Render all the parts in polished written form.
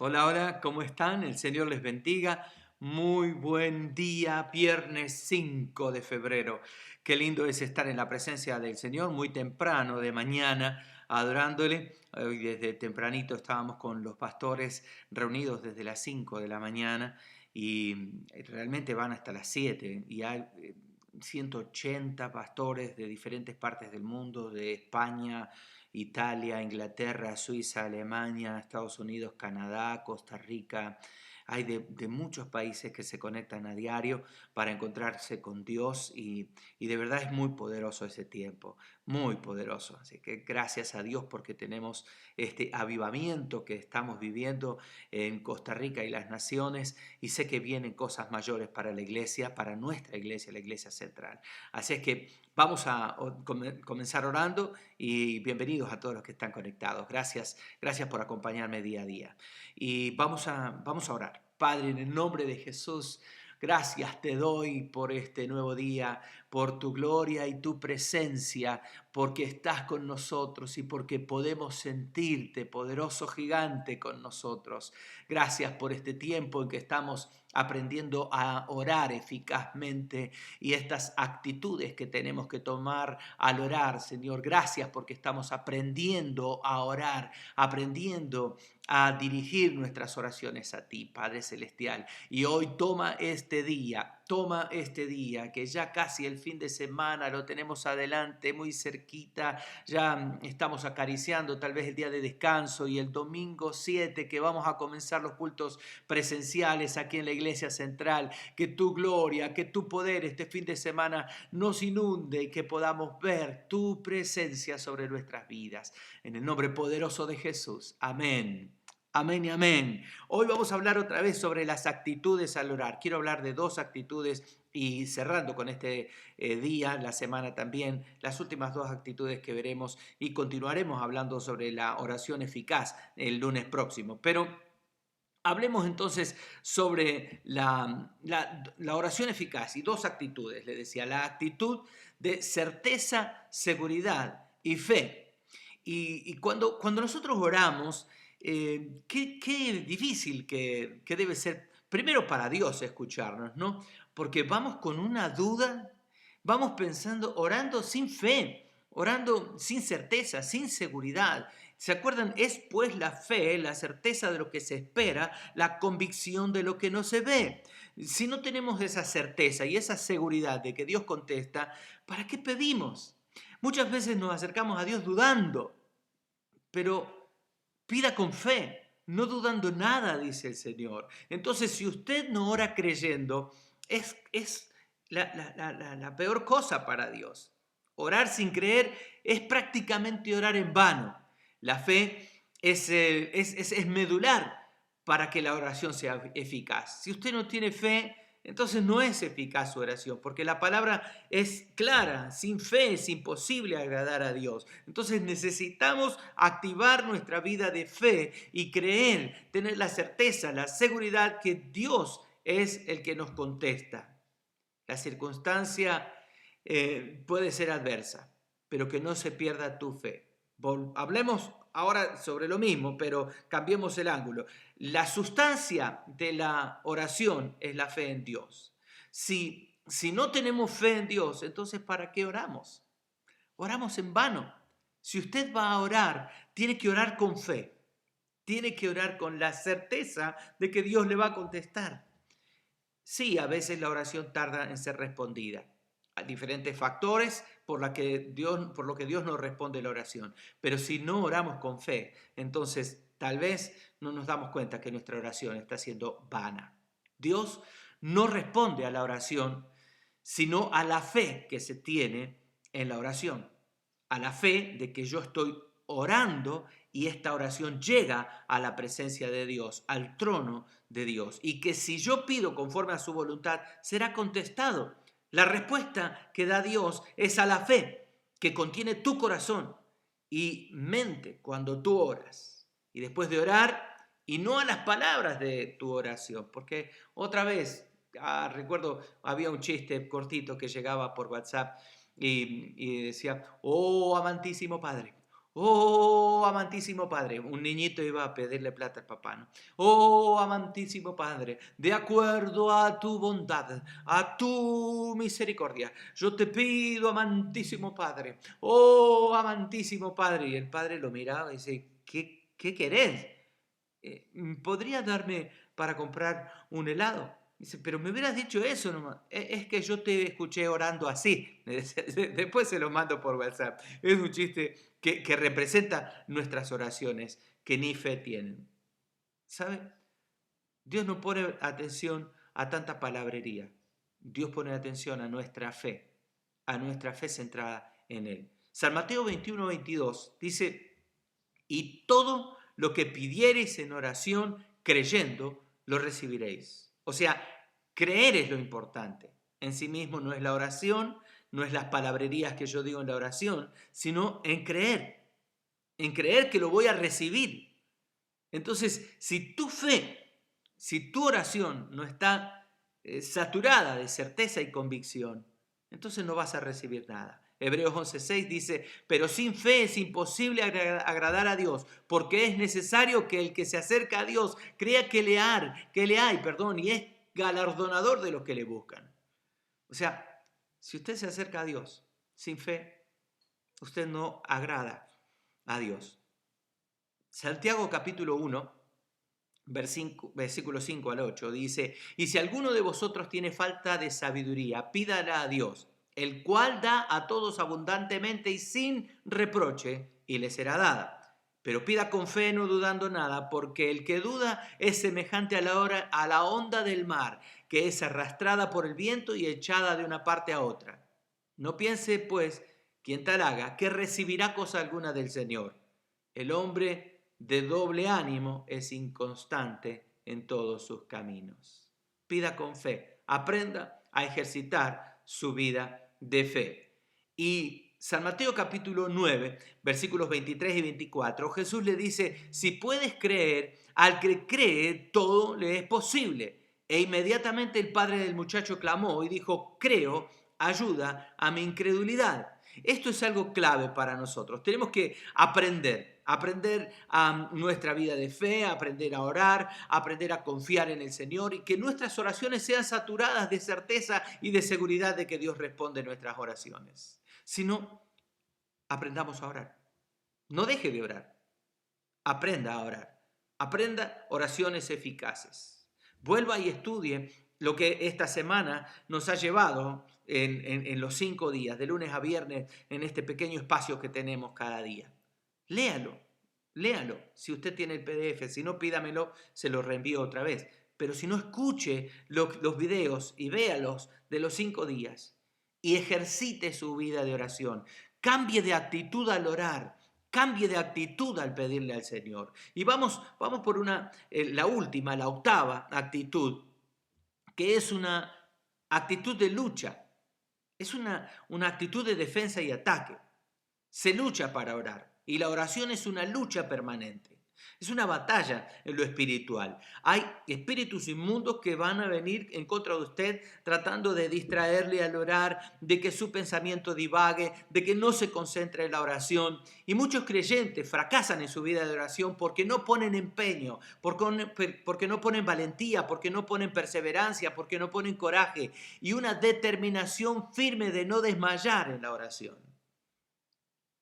Hola, hola, ¿cómo están? El Señor les bendiga. Muy buen día, viernes 5 de febrero. Qué lindo es estar en la presencia del Señor muy temprano de mañana, adorándole. Hoy desde tempranito estábamos con los pastores reunidos desde las 5 de la mañana y realmente van hasta las 7 y hay 180 pastores de diferentes partes del mundo, de España, Italia, Inglaterra, Suiza, Alemania, Estados Unidos, Canadá, Costa Rica. Hay de muchos países que se conectan a diario para encontrarse con Dios y de verdad es muy poderoso ese tiempo, muy poderoso. Así que gracias a Dios porque tenemos este avivamiento que estamos viviendo en Costa Rica y las naciones y sé que vienen cosas mayores para la iglesia, para nuestra iglesia, la iglesia central. Así es que vamos a comenzar orando y bienvenidos a todos los que están conectados. Gracias por acompañarme día a día. Y vamos a orar. Padre, en el nombre de Jesús, gracias te doy por este nuevo día, por tu gloria y tu presencia, porque estás con nosotros y porque podemos sentirte, poderoso gigante, con nosotros. Gracias por este tiempo en que estamos aprendiendo a orar eficazmente y estas actitudes que tenemos que tomar al orar, Señor. Gracias porque estamos aprendiendo a orar, aprendiendo a dirigir nuestras oraciones a ti, Padre Celestial. Y hoy toma este día, que ya casi el fin de semana lo tenemos adelante, muy cerquita, ya estamos acariciando tal vez el día de descanso y el domingo 7 que vamos a comenzar los cultos presenciales aquí en la iglesia central. Que tu gloria, que tu poder este fin de semana nos inunde y que podamos ver tu presencia sobre nuestras vidas. En el nombre poderoso de Jesús. Amén. Amén y amén. Hoy vamos a hablar otra vez sobre las actitudes al orar. Quiero hablar de dos actitudes y cerrando con este día, la semana también, las últimas dos actitudes que veremos y continuaremos hablando sobre la oración eficaz el lunes próximo. Pero hablemos entonces sobre la oración eficaz y dos actitudes, le decía, la actitud de certeza, seguridad y fe. Y cuando nosotros oramos, qué difícil que debe ser, primero para Dios escucharnos, ¿no? Porque vamos con una duda, vamos pensando, orando sin fe, orando sin certeza, sin seguridad. ¿Se acuerdan? Es pues la fe, la certeza de lo que se espera, la convicción de lo que no se ve. Si no tenemos esa certeza y esa seguridad de que Dios contesta, ¿para qué pedimos? Muchas veces nos acercamos a Dios dudando, pero pida con fe, no dudando nada, dice el Señor. Entonces, si usted no ora creyendo, es la peor cosa para Dios. Orar sin creer es prácticamente orar en vano. La fe es medular para que la oración sea eficaz. Si usted no tiene fe, entonces no es eficaz su oración, porque la palabra es clara, sin fe es imposible agradar a Dios. Entonces necesitamos activar nuestra vida de fe y creer, tener la certeza, la seguridad que Dios es el que nos contesta. La circunstancia puede ser adversa, pero que no se pierda tu fe. Hablemos ahora sobre lo mismo, pero cambiemos el ángulo. La sustancia de la oración es la fe en Dios. Si no tenemos fe en Dios, entonces ¿para qué oramos? Oramos en vano. Si usted va a orar, tiene que orar con fe. Tiene que orar con la certeza de que Dios le va a contestar. Sí, a veces la oración tarda en ser respondida. Hay diferentes factores por lo que Dios nos responde la oración. Pero si no oramos con fe, entonces tal vez no nos damos cuenta que nuestra oración está siendo vana. Dios no responde a la oración, sino a la fe que se tiene en la oración. A la fe de que yo estoy orando y esta oración llega a la presencia de Dios, al trono de Dios. Y que si yo pido conforme a su voluntad, será contestado. La respuesta que da Dios es a la fe que contiene tu corazón y mente cuando tú oras. Y después de orar, y no a las palabras de tu oración, porque otra vez, recuerdo, había un chiste cortito que llegaba por WhatsApp y decía, oh amantísimo Padre, Oh, amantísimo Padre, un niñito iba a pedirle plata al papá, ¿no? Oh, amantísimo Padre, de acuerdo a tu bondad, a tu misericordia, yo te pido, amantísimo Padre, oh, amantísimo Padre. Y el padre lo miraba y dice, ¿qué querés? ¿Podrías darme para comprar un helado? Dice, pero me hubieras dicho eso nomás. Es que yo te escuché orando así. Después se lo mando por WhatsApp. Es un chiste que representa nuestras oraciones que ni fe tienen. ¿Sabe? Dios no pone atención a tanta palabrería. Dios pone atención a nuestra fe centrada en Él. San Mateo 21-22 dice, y todo lo que pidiereis en oración, creyendo, lo recibiréis. O sea, creer es lo importante. En sí mismo no es la oración, no es las palabrerías que yo digo en la oración, sino en creer que lo voy a recibir. Entonces, si tu fe, si tu oración no está saturada de certeza y convicción, entonces no vas a recibir nada. Hebreos 11:6 dice, pero sin fe es imposible agradar a Dios, porque es necesario que el que se acerca a Dios crea que le hay, y es galardonador de los que le buscan. O sea, si usted se acerca a Dios sin fe, usted no agrada a Dios. Santiago capítulo 1, versículo 5 al 8 dice, y si alguno de vosotros tiene falta de sabiduría, pídala a Dios, el cual da a todos abundantemente y sin reproche, y le será dada. Pero pida con fe, no dudando nada, porque el que duda es semejante a la onda del mar, que es arrastrada por el viento y echada de una parte a otra. No piense, pues, quien tal haga, que recibirá cosa alguna del Señor. El hombre de doble ánimo es inconstante en todos sus caminos. Pida con fe, aprenda a ejercitar su vida de fe. Y San Mateo capítulo 9, versículos 23 y 24, Jesús le dice, si puedes creer, al que cree, todo le es posible. E inmediatamente el padre del muchacho clamó y dijo, creo, ayuda a mi incredulidad. Esto es algo clave para nosotros. Tenemos que aprender a nuestra vida de fe, aprender a orar, aprender a confiar en el Señor y que nuestras oraciones sean saturadas de certeza y de seguridad de que Dios responde nuestras oraciones. Si no, aprendamos a orar. No deje de orar. Aprenda a orar. Aprenda oraciones eficaces. Vuelva y estudie lo que esta semana nos ha llevado en los 5 días, de lunes a viernes, en este pequeño espacio que tenemos cada día. Léalo. Si usted tiene el PDF, si no, pídamelo, se lo reenvío otra vez. Pero si no, escuche los videos y véalos de los 5 días y ejercite su vida de oración. Cambie de actitud al orar. Cambie de actitud al pedirle al Señor. Y vamos por la última, la octava actitud, que es una actitud de lucha. Es una actitud de defensa y ataque. Se lucha para orar y la oración es una lucha permanente. Es una batalla en lo espiritual. Hay espíritus inmundos que van a venir en contra de usted tratando de distraerle al orar, de que su pensamiento divague, de que no se concentre en la oración. Y muchos creyentes fracasan en su vida de oración porque no ponen empeño, porque no ponen valentía, porque no ponen perseverancia, porque no ponen coraje y una determinación firme de no desmayar en la oración.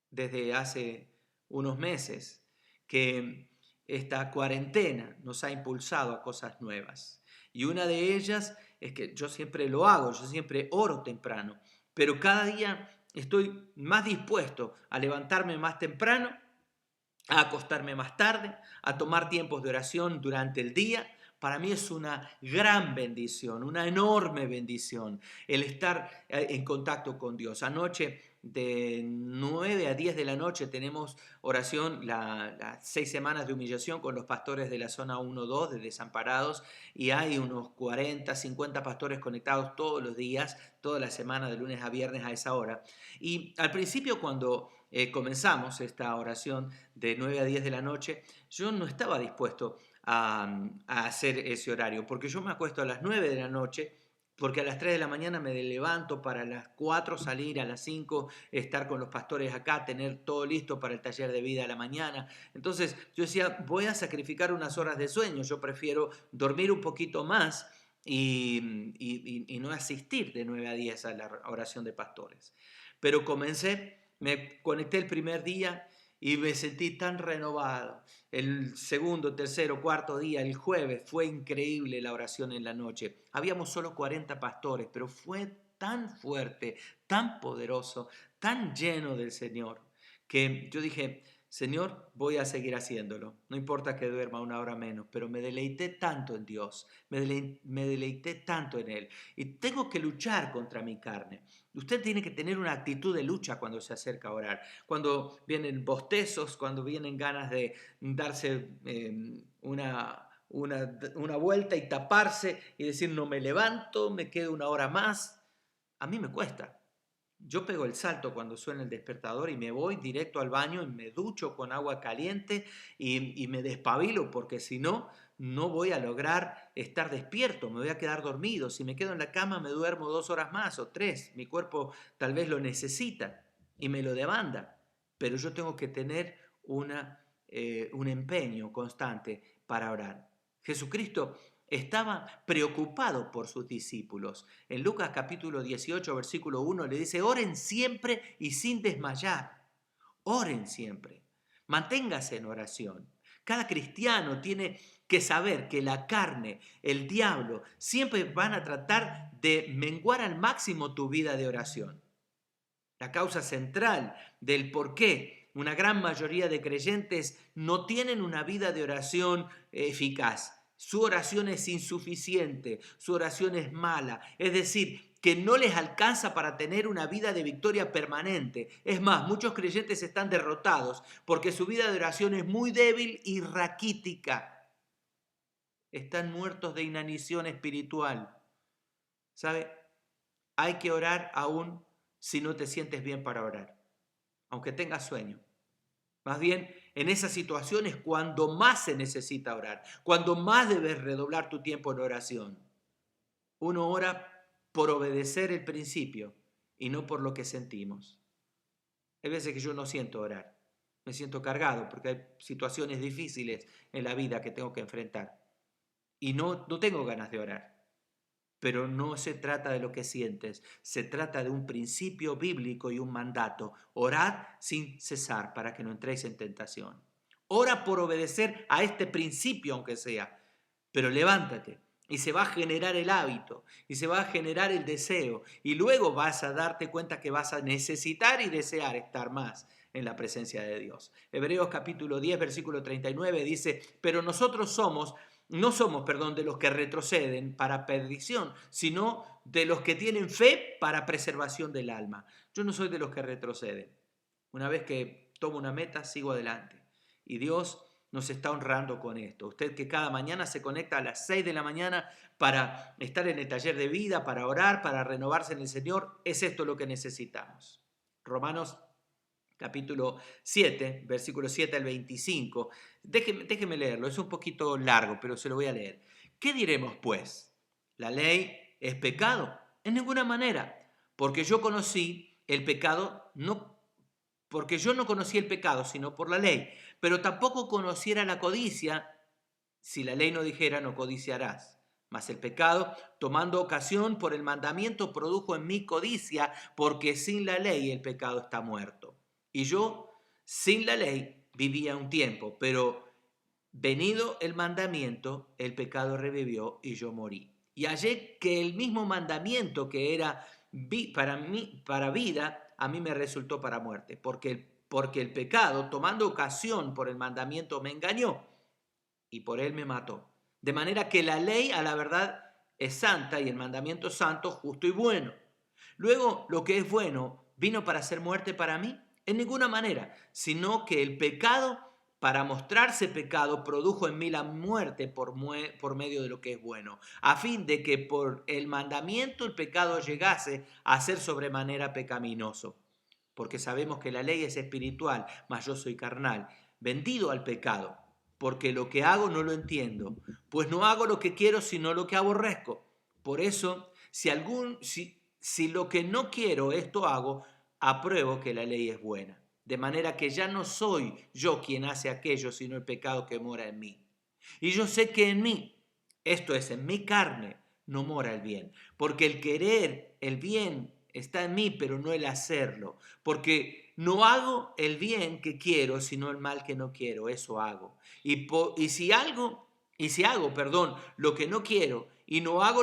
Desde hace unos meses que esta cuarentena nos ha impulsado a cosas nuevas. Y una de ellas es que yo siempre lo hago, yo siempre oro temprano, pero cada día estoy más dispuesto a levantarme más temprano, a acostarme más tarde, a tomar tiempos de oración durante el día. Para mí es una gran bendición, una enorme bendición el estar en contacto con Dios. Anoche de 9 a 10 de la noche tenemos oración, las 6 semanas de humillación con los pastores de la zona 1-2 de Desamparados y hay unos 40, 50 pastores conectados todos los días, toda la semana de lunes a viernes a esa hora. Y al principio cuando comenzamos esta oración de 9 a 10 de la noche, yo no estaba dispuesto a hacer ese horario, porque yo me acuesto a las 9 de la noche porque a las 3 de la mañana me levanto para las 4 salir, a las 5 estar con los pastores acá, tener todo listo para el taller de vida a la mañana. Entonces yo decía, voy a sacrificar unas horas de sueño, yo prefiero dormir un poquito más y no asistir de 9 a 10 a la oración de pastores. Pero me conecté el primer día y me sentí tan renovado. El segundo, tercero, cuarto día, el jueves, fue increíble la oración en la noche. Habíamos solo 40 pastores, pero fue tan fuerte, tan poderoso, tan lleno del Señor, que yo dije, Señor, voy a seguir haciéndolo. No importa que duerma una hora menos, pero me deleité tanto en Dios, me deleité tanto en Él. Y tengo que luchar contra mi carne. Usted tiene que tener una actitud de lucha cuando se acerca a orar. Cuando vienen bostezos, cuando vienen ganas de darse una vuelta y taparse y decir no me levanto, me quedo una hora más. A mí me cuesta. Yo pego el salto cuando suena el despertador y me voy directo al baño y me ducho con agua caliente y me despabilo porque si no, no voy a lograr estar despierto, me voy a quedar dormido. Si me quedo en la cama me duermo 2 horas más o 3. Mi cuerpo tal vez lo necesita y me lo demanda, pero yo tengo que tener un empeño constante para orar. Jesucristo estaba preocupado por sus discípulos. En Lucas capítulo 18, versículo 1 le dice, oren siempre y sin desmayar. Oren siempre. Manténgase en oración. Cada cristiano tiene que saber que la carne, el diablo, siempre van a tratar de menguar al máximo tu vida de oración. La causa central del por qué una gran mayoría de creyentes no tienen una vida de oración eficaz. Su oración es insuficiente, su oración es mala, es decir, que no les alcanza para tener una vida de victoria permanente. Es más, muchos creyentes están derrotados porque su vida de oración es muy débil y raquítica. Están muertos de inanición espiritual. ¿Sabe? Hay que orar aún si no te sientes bien para orar, aunque tengas sueño. Más bien, en esas situaciones cuando más se necesita orar, cuando más debes redoblar tu tiempo en oración. Uno ora por obedecer el principio y no por lo que sentimos. Hay veces que yo no siento orar, me siento cargado porque hay situaciones difíciles en la vida que tengo que enfrentar y no tengo ganas de orar. Pero no se trata de lo que sientes, se trata de un principio bíblico y un mandato. Orad sin cesar para que no entréis en tentación. Ora por obedecer a este principio, aunque sea, pero levántate y se va a generar el hábito y se va a generar el deseo y luego vas a darte cuenta que vas a necesitar y desear estar más en la presencia de Dios. Hebreos capítulo 10, versículo 39 dice, pero nosotros no somos, de los que retroceden para perdición, sino de los que tienen fe para preservación del alma. Yo no soy de los que retroceden. Una vez que tomo una meta, sigo adelante. Y Dios nos está honrando con esto. Usted que cada mañana se conecta a las 6 de la mañana para estar en el taller de vida, para orar, para renovarse en el Señor, es esto lo que necesitamos. Romanos capítulo 7, versículo 7 al 25. Déjeme leerlo, es un poquito largo, pero se lo voy a leer. ¿Qué diremos pues? ¿La ley es pecado? En ninguna manera, porque yo conocí el pecado, porque yo no conocí el pecado, sino por la ley, pero tampoco conociera la codicia, si la ley no dijera no codiciarás. Mas el pecado, tomando ocasión por el mandamiento, produjo en mí codicia, porque sin la ley el pecado está muerto. Y yo, sin la ley, vivía un tiempo, pero venido el mandamiento, el pecado revivió y yo morí. Y hallé que el mismo mandamiento que era para vida, a mí me resultó para muerte, porque el pecado, tomando ocasión por el mandamiento, me engañó y por él me mató. De manera que la ley a la verdad es santa y el mandamiento santo, justo y bueno. Luego, lo que es bueno, ¿vino para hacer muerte para mí? En ninguna manera, sino que el pecado, para mostrarse pecado, produjo en mí la muerte por medio de lo que es bueno, a fin de que por el mandamiento el pecado llegase a ser sobremanera pecaminoso. Porque sabemos que la ley es espiritual, mas yo soy carnal, vendido al pecado, porque lo que hago no lo entiendo, pues no hago lo que quiero, sino lo que aborrezco. Por eso, si lo que no quiero, esto hago, apruebo que la ley es buena. De manera que ya no soy yo quien hace aquello, sino el pecado que mora en mí. Y yo sé que en mí, esto es, en mi carne, no mora el bien. Porque el querer el bien está en mí, pero no el hacerlo. Porque no hago el bien que quiero, sino el mal que no quiero. Eso hago. Y si hago, perdón, lo que no quiero y no hago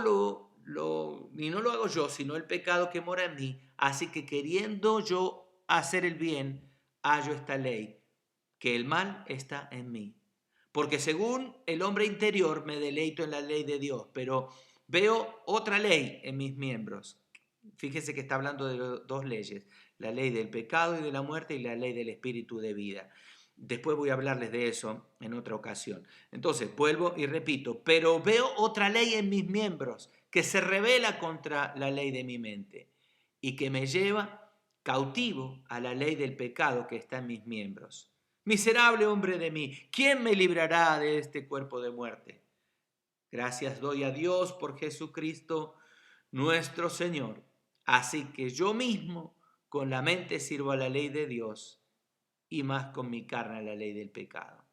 y no lo hago yo, sino el pecado que mora en mí, así que queriendo yo hacer el bien, hallo esta ley, que el mal está en mí. Porque según el hombre interior me deleito en la ley de Dios, pero veo otra ley en mis miembros. Fíjese que está hablando de dos leyes, la ley del pecado y de la muerte y la ley del espíritu de vida. Después voy a hablarles de eso en otra ocasión. Entonces, vuelvo y repito, pero veo otra ley en mis miembros que se revela contra la ley de mi mente y que me lleva cautivo a la ley del pecado que está en mis miembros. Miserable hombre de mí, ¿quién me librará de este cuerpo de muerte? Gracias doy a Dios por Jesucristo nuestro Señor. Así que yo mismo con la mente sirvo a la ley de Dios y más con mi carne a la ley del pecado.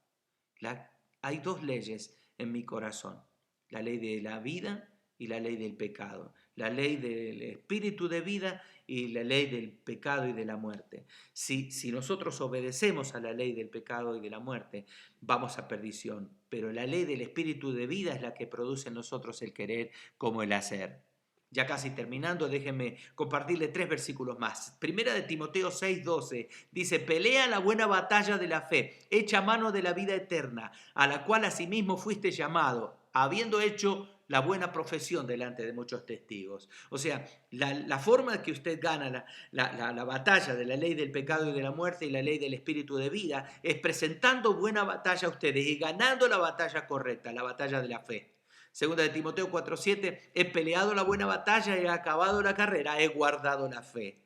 Hay dos leyes en mi corazón, la ley de la vida y la ley del pecado, la ley del espíritu de vida y la ley del pecado y de la muerte. Si nosotros obedecemos a la ley del pecado y de la muerte, vamos a perdición, pero la ley del espíritu de vida es la que produce en nosotros el querer como el hacer. Ya casi terminando, déjenme compartirle 3 versículos más. Primera de Timoteo 6:12 dice, pelea la buena batalla de la fe, echa mano de la vida eterna, a la cual asimismo fuiste llamado, habiendo hecho la buena profesión delante de muchos testigos. O sea, la forma que usted gana la batalla de la ley del pecado y de la muerte y la ley del espíritu de vida es presentando buena batalla a ustedes y ganando la batalla correcta, la batalla de la fe. Segunda de Timoteo 4:7, he peleado la buena batalla, he acabado la carrera, he guardado la fe.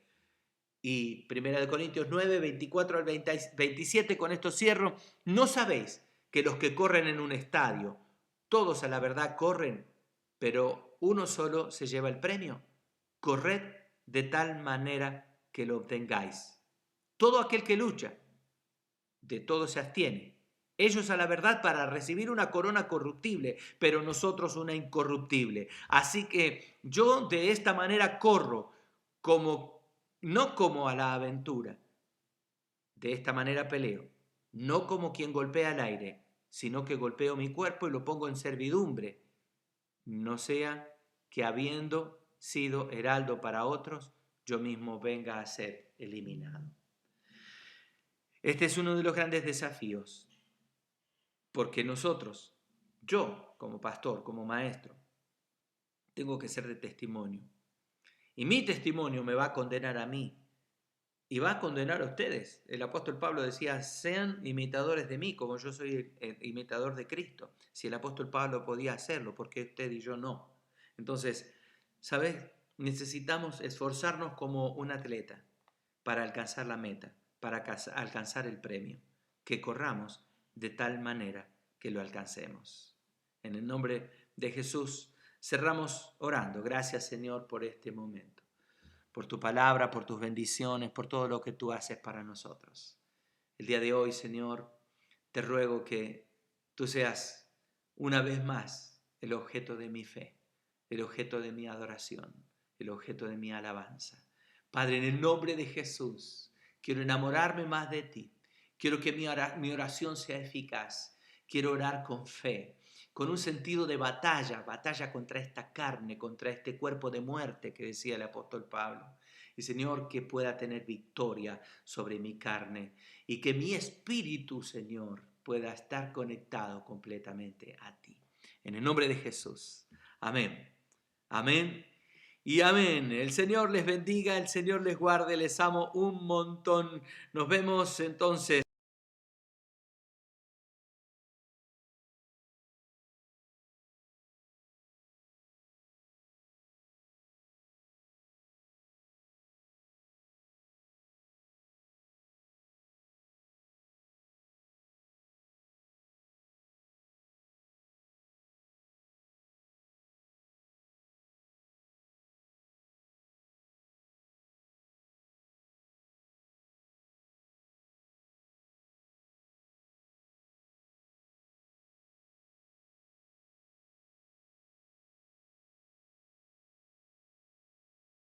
Y Primera de Corintios 9, 24 al 27, con esto cierro, ¿no sabéis que los que corren en un estadio, todos a la verdad corren, pero uno solo se lleva el premio? Corred de tal manera que lo obtengáis. Todo aquel que lucha, de todo se abstiene. Ellos a la verdad para recibir una corona corruptible, pero nosotros una incorruptible. Así que yo de esta manera corro, no como a la aventura. De esta manera peleo, no como quien golpea al aire, sino que golpeo mi cuerpo y lo pongo en servidumbre. No sea que habiendo sido heraldo para otros, yo mismo venga a ser eliminado. Este es uno de los grandes desafíos. Porque yo como pastor, como maestro, tengo que ser de testimonio. Y mi testimonio me va a condenar a mí y va a condenar a ustedes. El apóstol Pablo decía, sean imitadores de mí, como yo soy el imitador de Cristo. Si el apóstol Pablo podía hacerlo, ¿por qué usted y yo no? Entonces, ¿sabes? Necesitamos esforzarnos como un atleta para alcanzar la meta, para alcanzar el premio. Que corramos de tal manera que lo alcancemos. En el nombre de Jesús cerramos orando. Gracias, Señor, por este momento, por tu palabra, por tus bendiciones, por todo lo que tú haces para nosotros. El día de hoy, Señor, te ruego que tú seas una vez más el objeto de mi fe, el objeto de mi adoración, el objeto de mi alabanza. Padre, en el nombre de Jesús, quiero enamorarme más de ti. Quiero que mi oración sea eficaz. Quiero orar con fe, con un sentido de batalla contra esta carne, contra este cuerpo de muerte que decía el apóstol Pablo. Y Señor, que pueda tener victoria sobre mi carne y que mi espíritu, Señor, pueda estar conectado completamente a ti. En el nombre de Jesús. Amén. Amén. Y amén. El Señor les bendiga, el Señor les guarde, les amo un montón. Nos vemos entonces.